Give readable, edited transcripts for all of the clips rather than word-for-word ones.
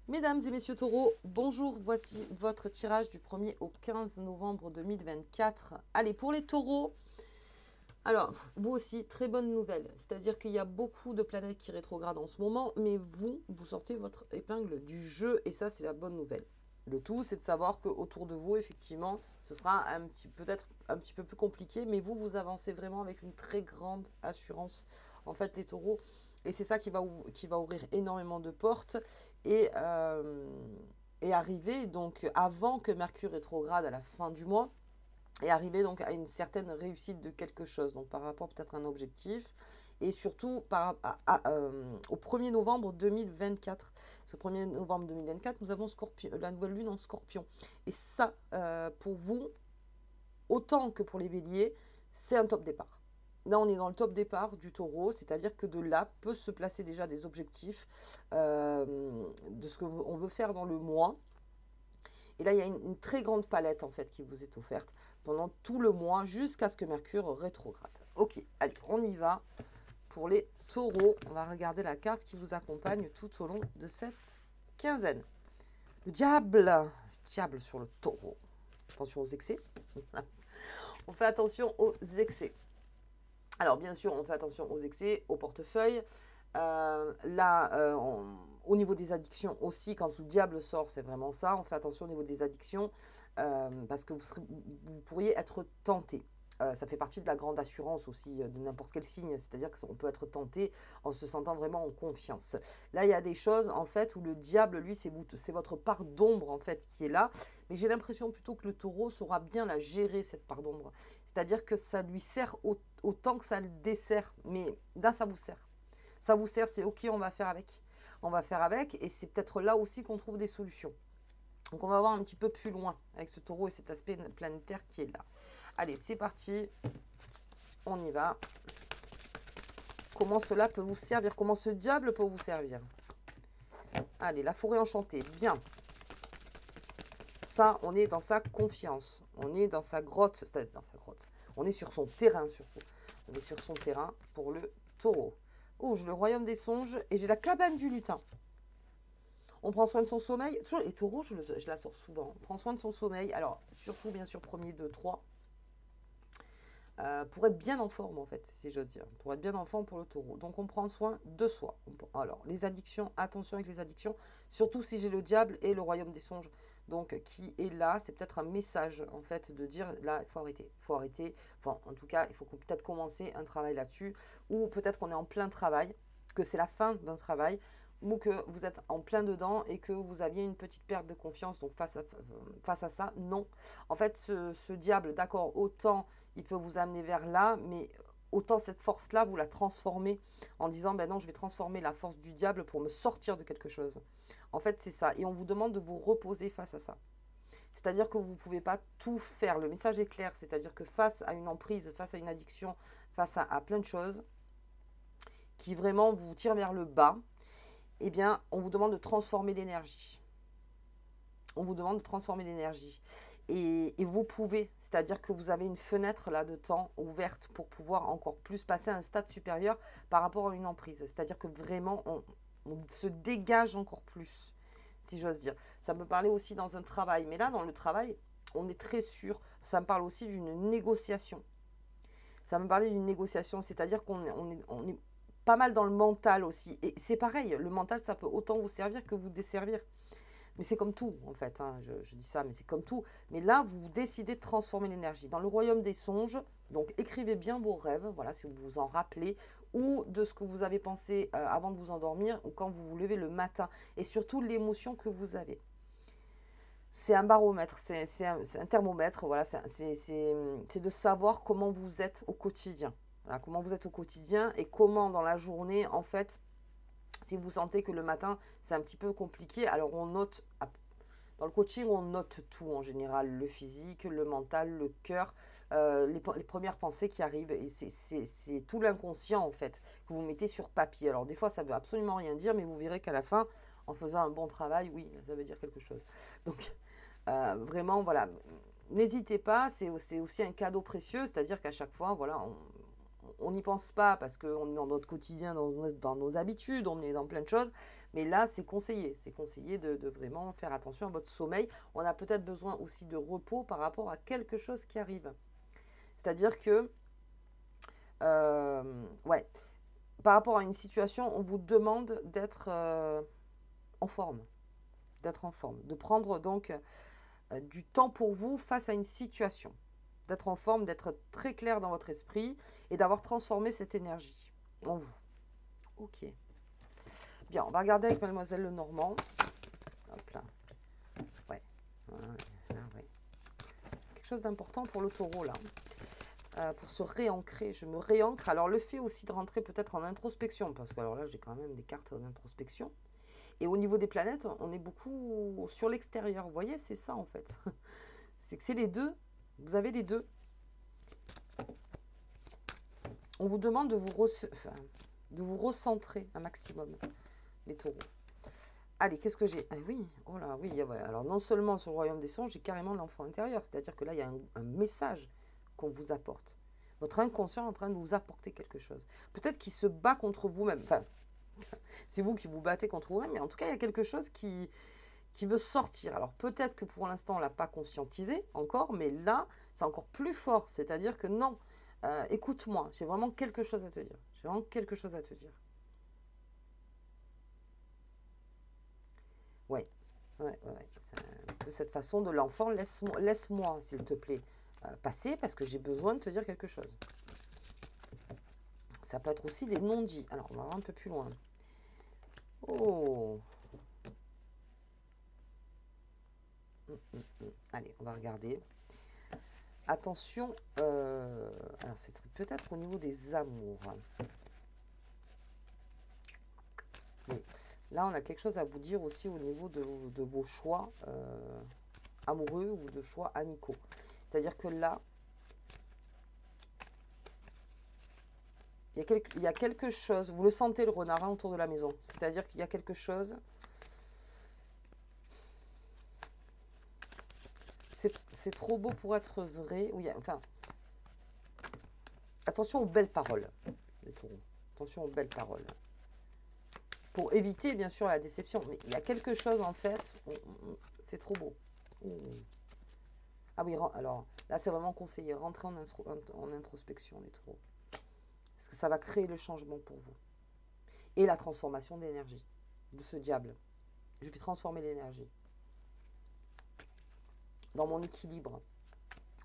Mesdames et messieurs taureaux, bonjour, voici votre tirage du 1er au 15 novembre 2024. Allez, pour les taureaux, alors, vous aussi, très bonne nouvelle. C'est-à-dire qu'il y a beaucoup de planètes qui rétrogradent en ce moment, mais vous sortez votre épingle du jeu, et ça, c'est la bonne nouvelle. Le tout, c'est de savoir qu'autour de vous, effectivement, ce sera peut-être un petit peu plus compliqué, mais vous avancez vraiment avec une très grande assurance, en fait, les taureaux. Et c'est ça qui va ouvrir énormément de portes et, euh, et arriver donc avant que Mercure rétrograde à la fin du mois et arriver donc à une certaine réussite de quelque chose, donc par rapport peut-être à un objectif, et surtout au 1er novembre 2024. Ce 1er novembre 2024, nous avons la nouvelle lune en scorpion. Et ça, pour vous, autant que pour les béliers, c'est un top départ. Là, on est dans le top départ du taureau, c'est-à-dire que de là peut se placer déjà des objectifs de ce qu'on veut faire dans le mois. Et là, il y a une très grande palette en fait qui vous est offerte pendant tout le mois jusqu'à ce que Mercure rétrograde. Ok, allez, on y va pour les taureaux. On va regarder la carte qui vous accompagne tout au long de cette quinzaine. Le diable sur le taureau. Attention aux excès. On fait attention aux excès. Alors, bien sûr, on fait attention aux excès, au portefeuille. Au niveau des addictions aussi, quand le diable sort, c'est vraiment ça. On fait attention au niveau des addictions parce que vous pourriez être tenté. Ça fait partie de la grande assurance aussi de n'importe quel signe, c'est-à-dire qu'on peut être tenté en se sentant vraiment en confiance. Là, il y a des choses en fait où le diable, lui, c'est votre part d'ombre en fait qui est là, mais j'ai l'impression plutôt que le taureau saura bien la gérer cette part d'ombre. C'est-à-dire que ça lui sert autant que ça le dessert, mais là, ça vous sert. Ça vous sert, c'est ok, on va faire avec. On va faire avec, et c'est peut-être là aussi qu'on trouve des solutions. Donc on va voir un petit peu plus loin avec ce taureau et cet aspect planétaire qui est là. Allez, c'est parti. On y va. Comment cela peut vous servir? Comment ce diable peut vous servir? Allez, la forêt enchantée. Bien. Ça, on est dans sa confiance. On est dans sa grotte. C'est-à-dire dans sa grotte. On est sur son terrain surtout. On est sur son terrain pour le taureau. Oh, j'ai le royaume des songes et j'ai la cabane du lutin. On prend soin de son sommeil. Toujours les taureaux, je la sors souvent. On prend soin de son sommeil. Alors, surtout, bien sûr, premier, 2, 3. Pour être bien en forme, en fait, si j'ose dire. Pour être bien en forme pour le taureau. Donc, on prend soin de soi. Alors, les addictions, attention avec les addictions. Surtout si j'ai le diable et le royaume des songes. Donc, qui est là, c'est peut-être un message, en fait, de dire, là, il faut arrêter. Il faut arrêter. Enfin, en tout cas, il faut peut-être commencer un travail là-dessus. Ou peut-être qu'on est en plein travail, que c'est la fin d'un travail, ou que vous êtes en plein dedans et que vous aviez une petite perte de confiance. Donc, face à ça, non. En fait, ce diable, d'accord, autant il peut vous amener vers là, mais autant cette force-là, vous la transformez en disant, ben non, je vais transformer la force du diable pour me sortir de quelque chose. En fait, c'est ça. Et on vous demande de vous reposer face à ça. C'est-à-dire que vous ne pouvez pas tout faire. Le message est clair. C'est-à-dire que face à une emprise, face à une addiction, face à plein de choses qui vraiment vous tirent vers le bas, eh bien, on vous demande de transformer l'énergie. On vous demande de transformer l'énergie. Et vous pouvez, c'est-à-dire que vous avez une fenêtre là de temps ouverte pour pouvoir encore plus passer à un stade supérieur par rapport à une emprise. C'est-à-dire que vraiment, on se dégage encore plus, si j'ose dire. Ça me parlait aussi dans un travail. Mais là, dans le travail, on est très sûr. Ça me parle aussi d'une négociation. Ça me parlait d'une négociation, c'est-à-dire qu'on est pas mal dans le mental aussi. Et c'est pareil, le mental, ça peut autant vous servir que vous desservir. Mais c'est comme tout, en fait, hein, je dis ça, mais c'est comme tout. Mais là, vous décidez de transformer l'énergie. Dans le royaume des songes, donc écrivez bien vos rêves, voilà, si vous vous en rappelez, ou de ce que vous avez pensé avant de vous endormir, ou quand vous vous levez le matin, et surtout l'émotion que vous avez. C'est un baromètre, c'est un thermomètre, voilà, c'est de savoir comment vous êtes au quotidien. Voilà, comment vous êtes au quotidien et comment dans la journée, en fait, si vous sentez que le matin, c'est un petit peu compliqué, alors on note, dans le coaching, on note tout en général, le physique, le mental, le cœur, les premières pensées qui arrivent. Et c'est tout l'inconscient, en fait, que vous mettez sur papier. Alors des fois, ça veut absolument rien dire, mais vous verrez qu'à la fin, en faisant un bon travail, oui, ça veut dire quelque chose. Donc, vraiment, voilà, n'hésitez pas, c'est aussi un cadeau précieux, c'est-à-dire qu'à chaque fois, voilà, on n'y pense pas parce qu'on est dans notre quotidien, dans nos habitudes, on est dans plein de choses. Mais là, c'est conseillé. C'est conseillé de vraiment faire attention à votre sommeil. On a peut-être besoin aussi de repos par rapport à quelque chose qui arrive. C'est-à-dire que, ouais, par rapport à une situation, on vous demande d'être en forme. D'être en forme. De prendre donc du temps pour vous face à une situation. D'être en forme, d'être très clair dans votre esprit et d'avoir transformé cette énergie en vous. Ok. Bien, on va regarder avec Mademoiselle Lenormand. Hop là. Ouais. Ouais. Quelque chose d'important pour le taureau, là. Pour se réancrer. Je me réancre. Alors, le fait aussi de rentrer peut-être en introspection, parce que alors là, j'ai quand même des cartes d'introspection. Et au niveau des planètes, on est beaucoup sur l'extérieur. Vous voyez, c'est ça, en fait. C'est que c'est les deux. Vous avez les deux. On vous demande de vous recentrer un maximum, les taureaux. Allez, qu'est-ce que j'ai? Ah oui, oh là, oui. Ouais. Alors, non seulement sur le royaume des songes, j'ai carrément l'enfant intérieur. C'est-à-dire que là, il y a un message qu'on vous apporte. Votre inconscient est en train de vous apporter quelque chose. Peut-être qu'il se bat contre vous-même. Enfin, c'est vous qui vous battez contre vous-même, mais en tout cas, il y a quelque chose qui veut sortir. Alors, peut-être que pour l'instant, on ne l'a pas conscientisé encore, mais là, c'est encore plus fort. C'est-à-dire que non, écoute-moi, j'ai vraiment quelque chose à te dire. J'ai vraiment quelque chose à te dire. Ouais, ouais. C'est un peu cette façon de l'enfant. Laisse-moi, s'il te plaît, passer parce que j'ai besoin de te dire quelque chose. Ça peut être aussi des non-dits. Alors, on va voir un peu plus loin. Oh. Allez, on va regarder. Attention, alors c'est peut-être au niveau des amours. Oui. Là, on a quelque chose à vous dire aussi au niveau de vos choix amoureux ou de choix amicaux. C'est-à-dire que là, il y a quelque chose, vous le sentez le renard autour de la maison. C'est-à-dire qu'il y a quelque chose. C'est trop beau pour être vrai. Oui, enfin, attention aux belles paroles, les taureaux. Attention aux belles paroles. Pour éviter, bien sûr, la déception. Mais il y a quelque chose, en fait, c'est trop beau. Ah oui, alors, là, c'est vraiment conseillé. Rentrez en introspection, les taureaux. Parce que ça va créer le changement pour vous. Et la transformation d'énergie de ce diable. Je vais transformer l'énergie. Dans mon équilibre.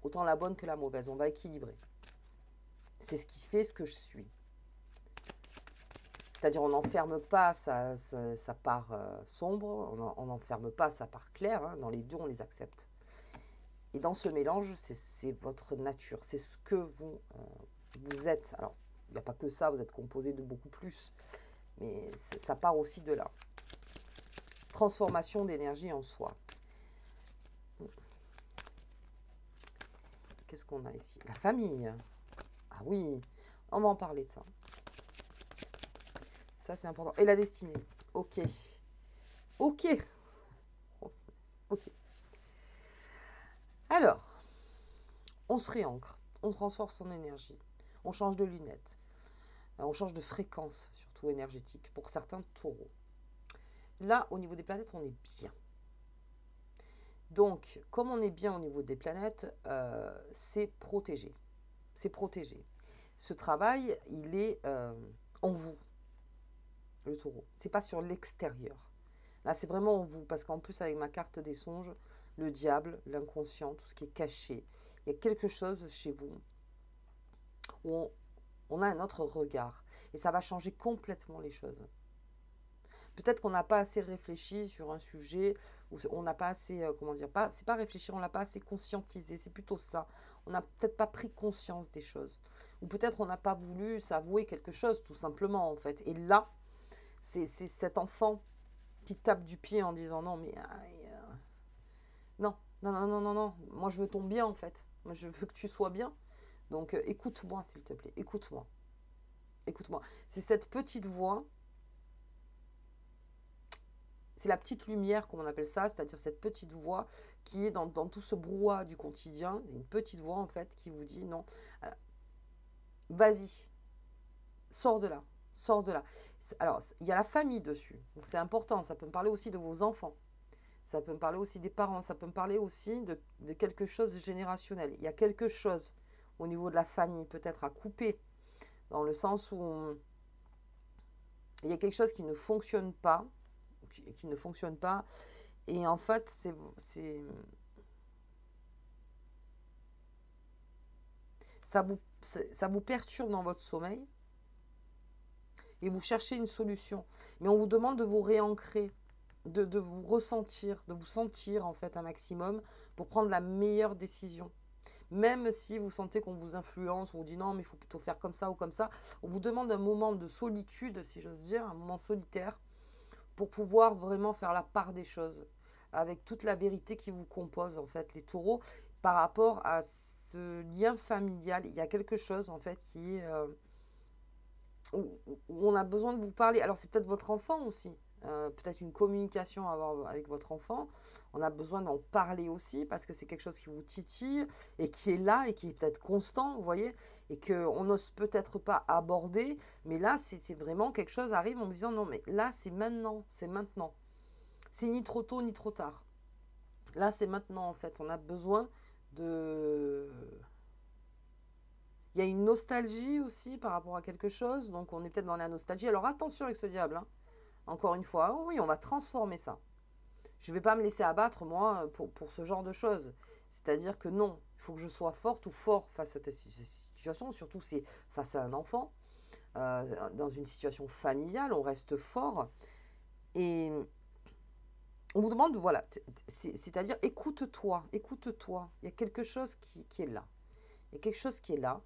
Autant la bonne que la mauvaise. On va équilibrer. C'est ce qui fait ce que je suis. C'est-à-dire, on n'enferme pas sa part sombre, on n'enferme pas sa part claire. Hein. Dans les deux, on les accepte. Et dans ce mélange, c'est votre nature. C'est ce que vous êtes. Alors, il n'y a pas que ça, vous êtes composé de beaucoup plus. Mais ça part aussi de là. Transformation d'énergie en soi. Qu'est-ce qu'on a ici? La famille. Ah oui, on va en parler de ça. Ça, c'est important. Et la destinée. Ok. Ok. Ok. Alors, on se réancre. On transforme son énergie. On change de lunettes. On change de fréquence, surtout énergétique, pour certains taureaux. Là, au niveau des planètes, on est bien. Donc, comme on est bien au niveau des planètes, c'est protégé. C'est protégé. Ce travail, il est en vous, le taureau. C'est pas sur l'extérieur. Là, c'est vraiment en vous, parce qu'en plus, avec ma carte des songes, le diable, l'inconscient, tout ce qui est caché, il y a quelque chose chez vous où on a un autre regard. Et ça va changer complètement les choses. Peut-être qu'on n'a pas assez réfléchi sur un sujet, ou on n'a pas assez, comment dire, c'est pas réfléchir, on l'a pas assez conscientisé, c'est plutôt ça. On n'a peut-être pas pris conscience des choses. Ou peut-être on n'a pas voulu s'avouer quelque chose, tout simplement, en fait. Et là, c'est cet enfant qui tape du pied en disant non, mais non, non, moi je veux ton bien, en fait. Moi je veux que tu sois bien. Donc écoute-moi, s'il te plaît, écoute-moi. Écoute-moi. C'est cette petite voix. C'est la petite lumière, comme on appelle ça, c'est-à-dire cette petite voix qui est dans tout ce brouhaha du quotidien. C'est une petite voix, en fait, qui vous dit non, vas-y, sors de là. Sors de là. Alors, il y a la famille dessus. Donc, c'est important. Ça peut me parler aussi de vos enfants. Ça peut me parler aussi des parents. Ça peut me parler aussi de quelque chose de générationnel. Il y a quelque chose au niveau de la famille, peut-être à couper. Dans le sens où il y a quelque chose qui ne fonctionne pas. Qui ne fonctionne pas. Et en fait, ça vous perturbe dans votre sommeil. Et vous cherchez une solution. Mais on vous demande de vous réancrer, de vous ressentir, de vous sentir en fait un maximum pour prendre la meilleure décision. Même si vous sentez qu'on vous influence, on vous dit non, mais il faut plutôt faire comme ça ou comme ça, on vous demande un moment de solitude, si j'ose dire, un moment solitaire, pour pouvoir vraiment faire la part des choses, avec toute la vérité qui vous compose, en fait, les taureaux, par rapport à ce lien familial. Il y a quelque chose, en fait, qui est... où on a besoin de vous parler. Alors, c'est peut-être votre enfant aussi. Peut-être une communication à avoir avec votre enfant. On a besoin d'en parler aussi parce que c'est quelque chose qui vous titille et qui est là et qui est peut-être constant, vous voyez, et qu'on n'ose peut-être pas aborder. Mais là, c'est vraiment quelque chose arrive en me disant non, mais là, c'est maintenant, c'est maintenant. C'est ni trop tôt ni trop tard. Là, c'est maintenant en fait. On a besoin de... Il y a une nostalgie aussi par rapport à quelque chose, donc on est peut-être dans la nostalgie. Alors attention avec ce diable, hein. Encore une fois, oh oui, on va transformer ça. Je ne vais pas me laisser abattre, moi, pour ce genre de choses. C'est-à-dire que non, il faut que je sois forte ou fort face à cette situation, surtout si face à un enfant, dans une situation familiale, on reste fort. Et on vous demande, voilà, c'est-à-dire écoute-toi, écoute-toi. Il y a quelque chose qui est là. Il y a quelque chose qui est là.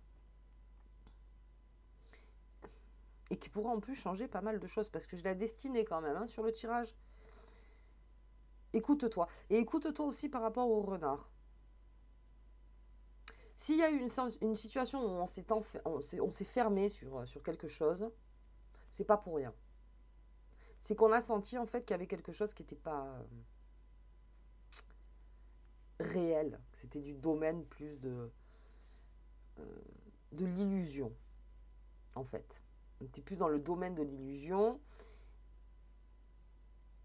Et qui pourra en plus changer pas mal de choses, parce que je l'ai destiné quand même hein, sur le tirage. Écoute-toi. Et écoute-toi aussi par rapport au renard. S'il y a eu une situation où on s'est fermé sur quelque chose, c'est pas pour rien. C'est qu'on a senti en fait qu'il y avait quelque chose qui n'était pas réel. C'était du domaine plus de l'illusion, en fait. On était plus dans le domaine de l'illusion.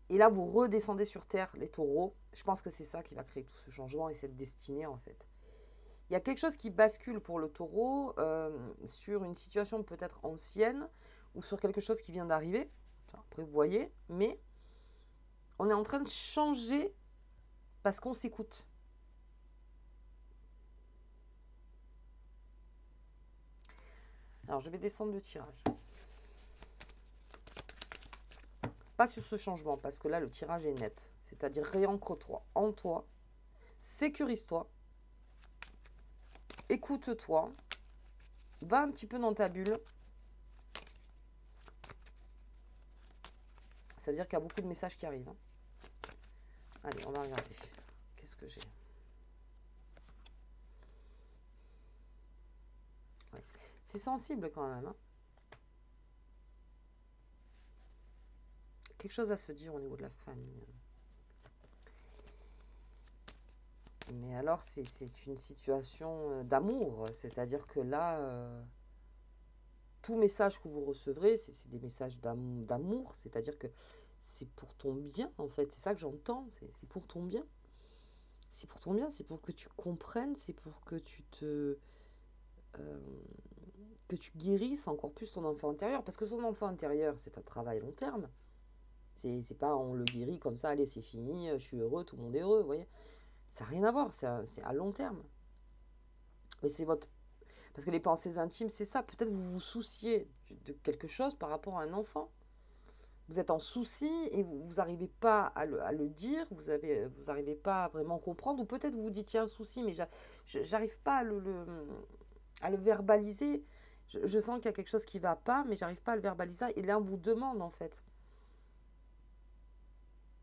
Et là, vous redescendez sur Terre, les taureaux. Je pense que c'est ça qui va créer tout ce changement et cette destinée, en fait. Il y a quelque chose qui bascule pour le taureau sur une situation peut-être ancienne ou sur quelque chose qui vient d'arriver. Après, vous voyez, mais on est en train de changer parce qu'on s'écoute. Alors, je vais descendre le tirage. Pas sur ce changement, parce que là, le tirage est net. C'est-à-dire, réancre-toi en toi, sécurise-toi, écoute-toi, va un petit peu dans ta bulle. Ça veut dire qu'il y a beaucoup de messages qui arrivent. Hein. Allez, on va regarder. Qu'est-ce que j'ai? Ouais, c'est sensible quand même. Hein. Quelque chose à se dire au niveau de la famille. Mais alors, c'est une situation d'amour. C'est-à-dire que là, tout message que vous recevrez, c'est des messages d'amour. C'est-à-dire que c'est pour ton bien, en fait. C'est ça que j'entends. C'est pour ton bien. C'est pour ton bien. C'est pour que tu comprennes. C'est pour que que tu guérisses encore plus ton enfant intérieur. Parce que son enfant intérieur, c'est un travail long terme. C'est pas on le guérit comme ça, allez, c'est fini, je suis heureux, tout le monde est heureux, vous voyez. Ça n'a rien à voir, c'est à long terme. Mais c'est votre... Parce que les pensées intimes, c'est ça. Peut-être vous vous souciez de quelque chose par rapport à un enfant. Vous êtes en souci et vous n'arrivez pas à le dire, vous n'arrivez pas à vraiment comprendre. Ou peut-être vous vous dites, il y a un souci, mais j'arrive pas à le verbaliser. Je sens qu'il y a quelque chose qui ne va pas, mais j'arrive pas à le verbaliser. Et là, on vous demande, en fait,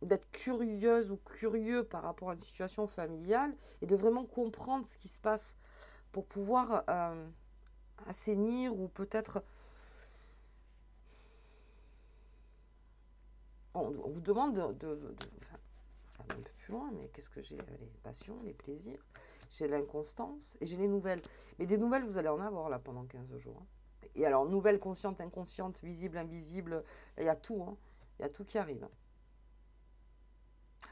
d'être curieuse ou curieux par rapport à une situation familiale et de vraiment comprendre ce qui se passe pour pouvoir assainir ou peut-être... On vous demande enfin, un peu plus loin, mais qu'est-ce que j'ai? Les passions, les plaisirs, j'ai l'inconstance et j'ai les nouvelles. Mais des nouvelles, vous allez en avoir là pendant 15 jours. Hein. Et alors, nouvelle consciente, inconsciente, visible, invisible, il y a tout, hein. Il y a tout qui arrive.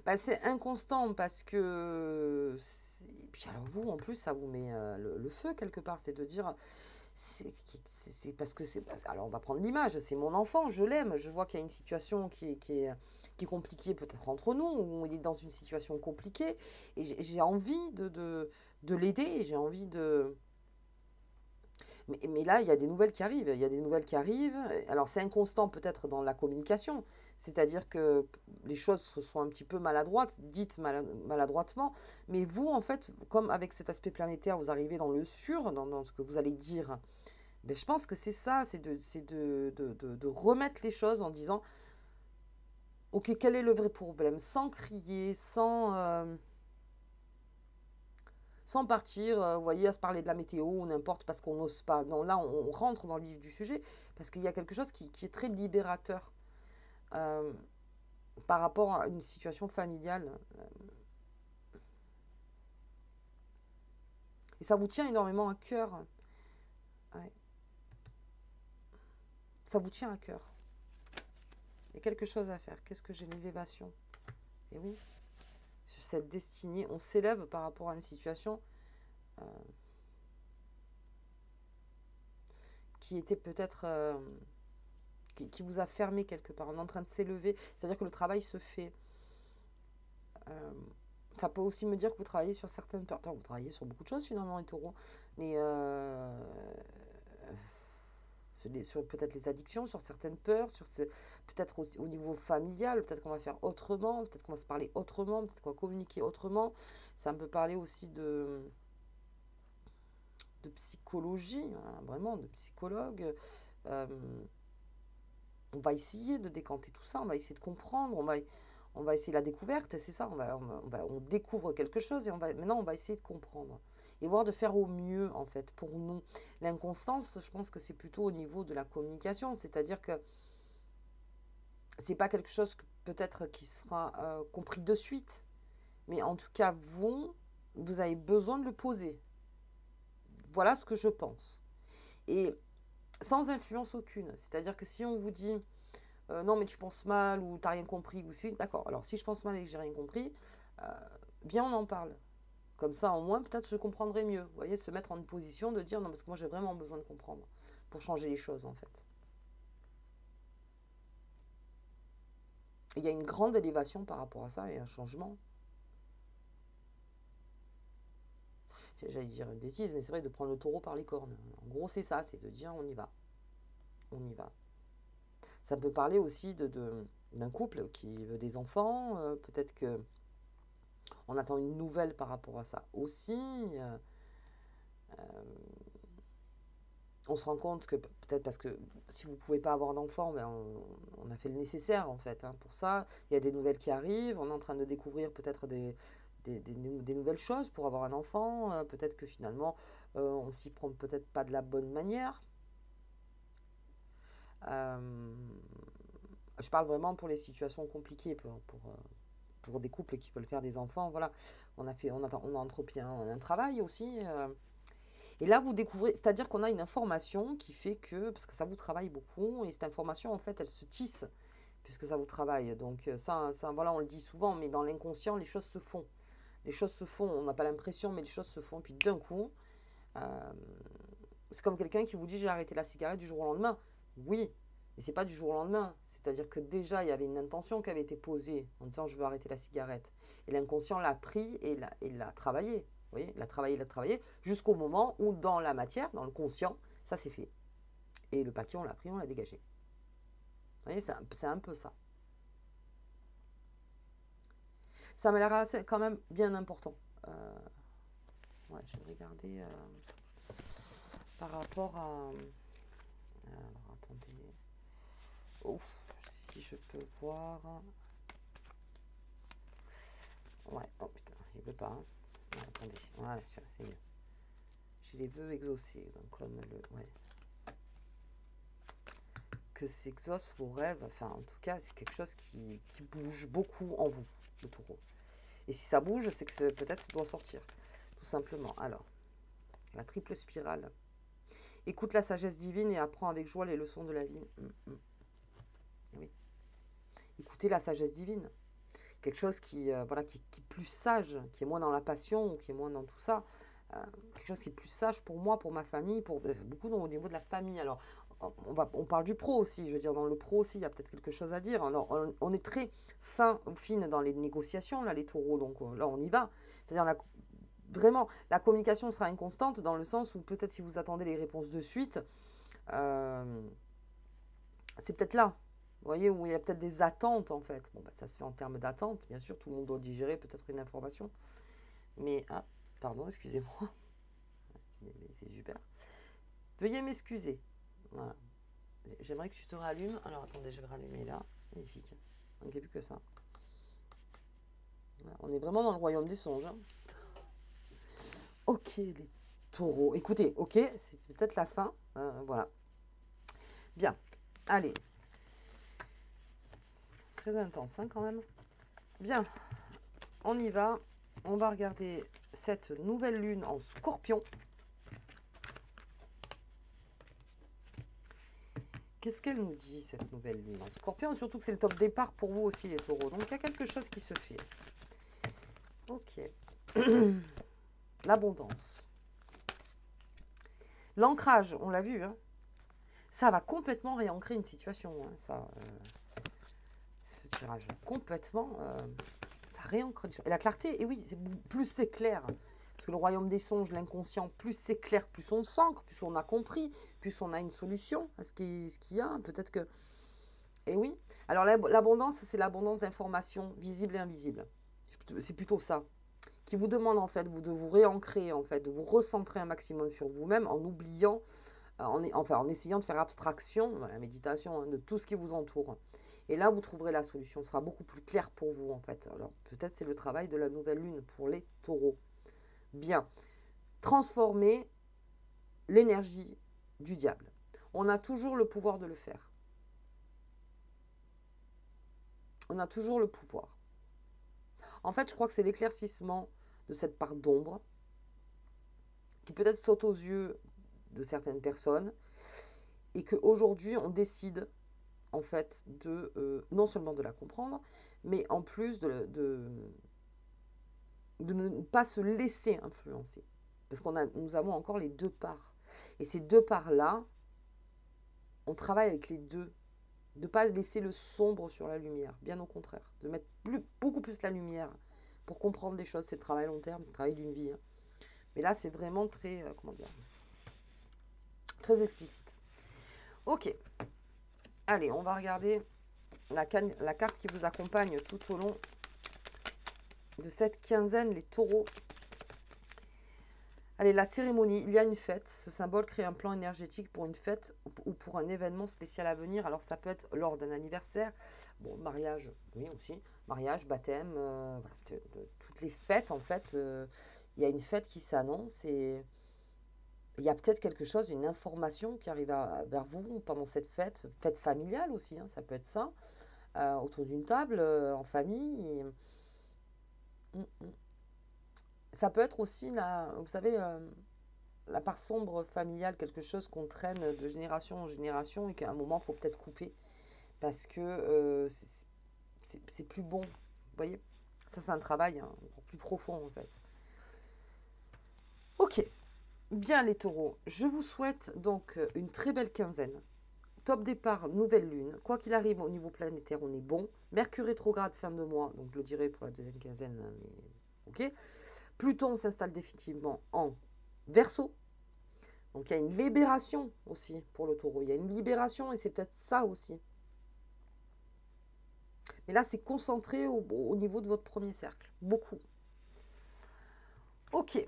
Bah, c'est inconstant parce que... Puis alors vous, en plus, ça vous met le feu quelque part. C'est de dire, c'est parce que c'est... Alors on va prendre l'image, c'est mon enfant, je l'aime. Je vois qu'il y a une situation qui est compliquée peut-être entre nous, où il est dans une situation compliquée. Et j'ai envie de l'aider, j'ai envie de... Mais là, il y a des nouvelles qui arrivent. Il y a des nouvelles qui arrivent. Alors, c'est inconstant peut-être dans la communication. C'est-à-dire que les choses sont un petit peu maladroites, dites maladroitement. Mais vous, en fait, comme avec cet aspect planétaire, vous arrivez dans le sûr, dans ce que vous allez dire. Ben, je pense que c'est ça, c'est de remettre les choses en disant, OK, quel est le vrai problème? Sans crier, sans partir, vous voyez, à se parler de la météo ou n'importe parce qu'on n'ose pas. Non, là, on rentre dans le vif du sujet parce qu'il y a quelque chose qui est très libérateur euh, par rapport à une situation familiale. Et ça vous tient énormément à cœur. Ouais. Ça vous tient à cœur. Il y a quelque chose à faire. Qu'est-ce que j'ai? L'élévation. Et oui, sur cette destinée, on s'élève par rapport à une situation euh, qui était peut-être... qui vous a fermé quelque part. On est en train de s'élever. C'est-à-dire que le travail se fait. Euh, Ça peut aussi me dire que vous travaillez sur certaines peurs. Vous travaillez sur beaucoup de choses finalement, les taureaux. Mais sur peut-être les addictions, sur certaines peurs, peut-être au niveau familial, peut-être qu'on va faire autrement, peut-être qu'on va se parler autrement, peut-être qu'on va communiquer autrement. Ça me peut parler aussi de psychologie, hein, vraiment, de psychologue. Euh, on va essayer de décanter tout ça, on va essayer de comprendre, on va essayer la découverte, c'est ça, on découvre quelque chose et maintenant on va essayer de comprendre et voir de faire au mieux en fait pour nous. L'inconstance, je pense que c'est plutôt au niveau de la communication, c'est-à-dire que c'est pas quelque chose peut-être qui sera compris de suite, mais en tout cas vous avez besoin de le poser. Voilà ce que je pense. Et sans influence aucune, c'est-à-dire que si on vous dit non mais tu penses mal ou t'as rien compris ou si d'accord, alors si je pense mal et que j'ai rien compris, euh, viens on en parle, comme ça au moins peut-être je comprendrai mieux, vous voyez, se mettre en une position de dire non parce que moi j'ai vraiment besoin de comprendre pour changer les choses en fait. Et il y a une grande élévation par rapport à ça et un changement. J'allais dire une bêtise mais c'est vrai, de prendre le taureau par les cornes, en gros c'est ça, c'est de dire on y va, on y va. Ça peut parler aussi d'un couple qui veut des enfants, peut-être que on attend une nouvelle par rapport à ça aussi. On se rend compte que peut-être parce que si vous ne pouvez pas avoir d'enfant, ben on a fait le nécessaire en fait hein, pour ça. Il y a des nouvelles qui arrivent, on est en train de découvrir peut-être des nouvelles choses pour avoir un enfant. Peut-être que finalement on s'y prend peut-être pas de la bonne manière. Euh, je parle vraiment pour les situations compliquées, pour des couples qui veulent faire des enfants. Voilà, on a entrepris un travail aussi. Et là, vous découvrez, c'est-à-dire qu'on a une information qui fait que, parce que ça vous travaille beaucoup, et cette information, en fait, elle se tisse, puisque ça vous travaille. Donc ça voilà, on le dit souvent, mais dans l'inconscient, les choses se font. Les choses se font, on n'a pas l'impression, mais les choses se font. Puis d'un coup, euh, c'est comme quelqu'un qui vous dit j'ai arrêté la cigarette du jour au lendemain. Oui, mais c'est pas du jour au lendemain. C'est-à-dire que déjà, il y avait une intention qui avait été posée en disant je veux arrêter la cigarette. Et l'inconscient l'a pris et l'a travaillé. Vous voyez, l'a travaillé, jusqu'au moment où dans la matière, dans le conscient, ça s'est fait. Et le paquet, on l'a pris, on l'a dégagé. Vous voyez, c'est un peu ça. Ça m'a l'air quand même bien important. Ouais, je vais regarder par rapport à... Alors, attendez. Ouf, si je peux voir... Ouais, oh putain, il veut pas. Hein. Ouais, attendez, voilà, c'est mieux. J'ai les vœux exaucés, donc comme le... Ouais. Que s'exaucent vos rêves, enfin en tout cas c'est quelque chose qui bouge beaucoup en vous, le taureau. Et si ça bouge, c'est que peut-être ça doit sortir, tout simplement. Alors, la triple spirale. Écoute la sagesse divine et apprends avec joie les leçons de la vie. Oui. Écoutez la sagesse divine. Quelque chose qui, voilà, qui est plus sage, qui est moins dans la passion, qui est moins dans tout ça. Quelque chose qui est plus sage pour moi, pour ma famille, pour beaucoup au niveau de la famille. Alors, on parle du pro aussi, je veux dire, dans le pro aussi, il y a peut-être quelque chose à dire. Alors, on est très fine dans les négociations, là, les taureaux, donc là, on y va. C'est-à-dire, vraiment, la communication sera inconstante dans le sens où peut-être si vous attendez les réponses de suite, c'est peut-être là. Vous voyez, où il y a peut-être des attentes, en fait. Bon, bah, ça se fait en termes d'attente, bien sûr, tout le monde doit digérer peut-être une information. Mais, ah, pardon, excusez-moi. C'est super. Veuillez m'excuser. Voilà. J'aimerais que tu te rallumes. Alors, attendez, je vais rallumer là. Magnifique. Il n'y a plus que ça. Voilà. On est vraiment dans le royaume des songes. Hein. Ok, les taureaux. Écoutez, ok, c'est peut-être la fin. Voilà. Bien. Allez. Très intense, hein, quand même. Bien. On y va. On va regarder cette nouvelle lune en Scorpion. Qu'est-ce qu'elle nous dit, cette nouvelle lune en Scorpion? Surtout que c'est le top départ pour vous aussi, les taureaux. Donc, il y a quelque chose qui se fait. Ok. L'abondance. L'ancrage, on l'a vu. Hein. Ça va complètement réancrer une situation. Hein, ça, ce tirage. Complètement, ça réancre. Et la clarté, et oui, plus c'est clair. Parce que le royaume des songes, l'inconscient, plus c'est clair, plus on s'ancre, plus on a compris, plus on a une solution à ce qu'il y a. Peut-être que... Et oui. Alors l'abondance, c'est l'abondance d'informations visibles et invisibles. C'est plutôt ça. Qui vous demande en fait de vous réancrer, en fait, de vous recentrer un maximum sur vous-même en oubliant, en essayant de faire abstraction, la méditation, hein, de tout ce qui vous entoure. Et là, vous trouverez la solution. Ce sera beaucoup plus clair pour vous, en fait. Alors, peut-être c'est le travail de la nouvelle lune pour les taureaux. Bien. Transformer l'énergie du diable. On a toujours le pouvoir de le faire. On a toujours le pouvoir. En fait, je crois que c'est l'éclaircissement de cette part d'ombre qui peut-être saute aux yeux de certaines personnes et qu'aujourd'hui, on décide en fait de non seulement de la comprendre, mais en plus de ne pas se laisser influencer. Parce nous avons encore les deux parts. Et ces deux parts-là, on travaille avec les deux. De ne pas laisser le sombre sur la lumière, bien au contraire. De mettre beaucoup plus la lumière pour comprendre des choses. C'est le travail long terme, c'est le travail d'une vie. Hein. Mais là, c'est vraiment très, comment dire, très explicite. Ok. Allez, on va regarder la carte qui vous accompagne tout au long de cette quinzaine, les taureaux. Allez, la cérémonie, il y a une fête. Ce symbole crée un plan énergétique pour une fête ou pour un événement spécial à venir. Alors, ça peut être lors d'un anniversaire. Bon, mariage, oui aussi. Mariage, baptême, voilà, toutes les fêtes, en fait. Il y a une fête qui s'annonce et il y a peut-être quelque chose, une information qui arrive vers vous pendant cette fête. Fête familiale aussi, hein, ça peut être ça. Autour d'une table, en famille. Ça peut être aussi, vous savez, la part sombre familiale, quelque chose qu'on traîne de génération en génération et qu'à un moment, il faut peut-être couper parce que c'est plus bon. Vous voyez? Ça, c'est un travail hein, encore plus profond, en fait. Ok. Bien, les taureaux. Je vous souhaite donc une très belle quinzaine. Top départ, nouvelle lune. Quoi qu'il arrive au niveau planétaire, on est bon. Mercure rétrograde, fin de mois. Donc, je le dirai pour la deuxième quinzaine. Mais... ok. Pluton s'installe définitivement en Verseau. Donc, il y a une libération aussi pour le taureau. Il y a une libération et c'est peut-être ça aussi. Mais là, c'est concentré au niveau de votre premier cercle. Beaucoup. Ok.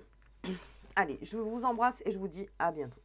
Allez, je vous embrasse et je vous dis à bientôt.